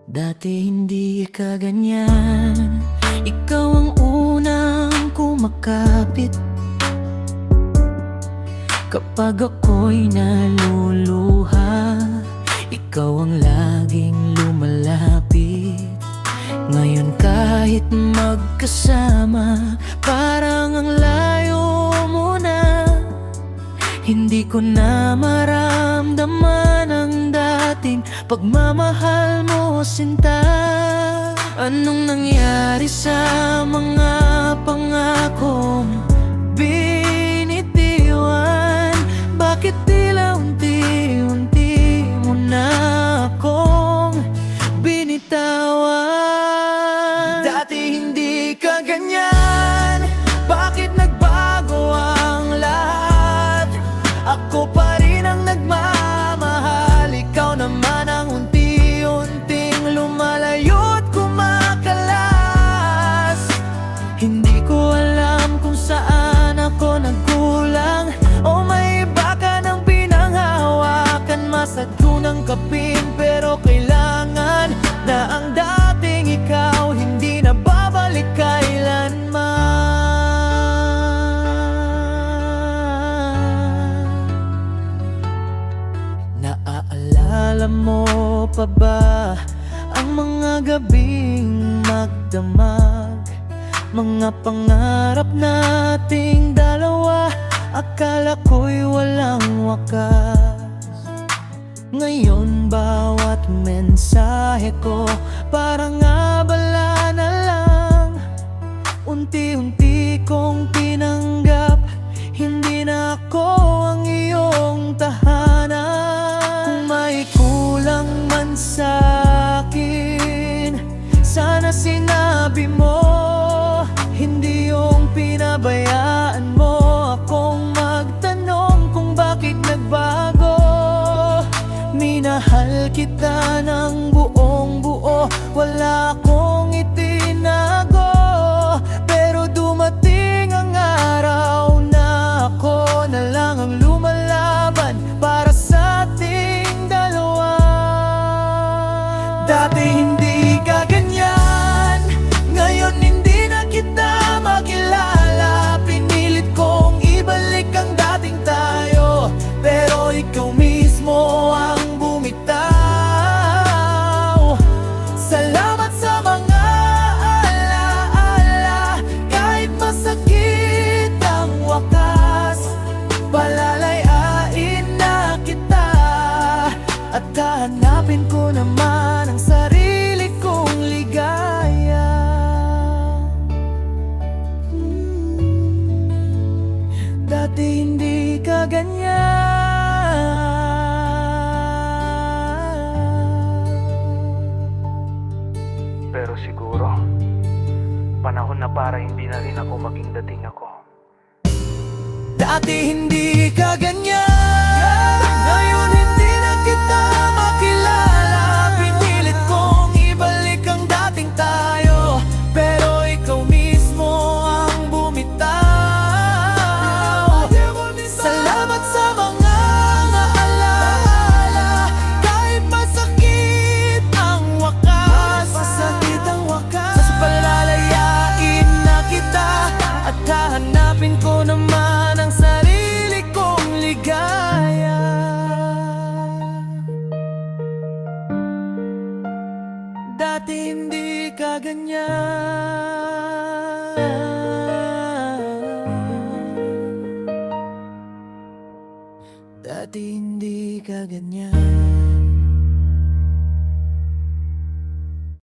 Dati hindi ka ganyan. Ikaw ang unang kumakapit kapag ako'y naluluha. Ikaw ang laging lumalapit. Ngayon kahit magkasama, parang ang layo mo na. Hindi ko na maramdaman ang dating pagmamahal mo, sinta. Anong nangyari sa mga pangakong binitiwan? Bakit tila unti-unti mo na akong binitawan? Dati hindi ka ganyan. Bakit nagbago ang lahat? Ako pa rin ang nagmamahal. Ikaw naman ang unti-unting lumalayo't kumakalas. Hindi ko alam kung saan ako nagkulang, o may iba ka nang pinanghahawakan. Masadyo ng kapin, pero kailangan na ang dating ikaw hindi na babalik kailanman. Naaalala mo pa ba ang mga gabing magdamag? Mga pangarap nating dalawa, akala ko'y walang wakas. Ngayon bawat mensahe ko parang abala na lang. Unti-unti kong tinanggap, hindi na ako ang iyong tahanan. Kung may kulang man sa'kin, sana sinabi mo. Hindi yung pinabayaan mo akong magtanong kung bakit nagbago. Minahal kita ng buong buo, wala akong itinago. Pero dumating ang araw na ako na lang ang lumalaban para sa ating dalawa. Dati hindi ka ganyan, ngayon hindi na kita makilala. Pinilit kong ibalik ang dating tayo, pero ikaw mismo ang bumitaw. Salamat sa mga alaala, kahit masakit ang wakas. Palalayain na kita, at hahanapin ko naman ang sarili kong ligaya. Dati hindi ka ganyan, pero siguro panahon na para hindi na rin ako maging dating ako. dati hindi ka ganyan. Ngayon hindi na kita makilala. Pinilit kong ibalik ang dating tayo, pero ikaw mismo ang bumitaw. Salamat sa mga alaala, kahit masakit ang wakas. Masakit ang wakas. Palalayain na kita, at hahanapin ko naman ang sarili kong ligaya. Dati hindi ka ganyan. Dati hindi ka ganyan.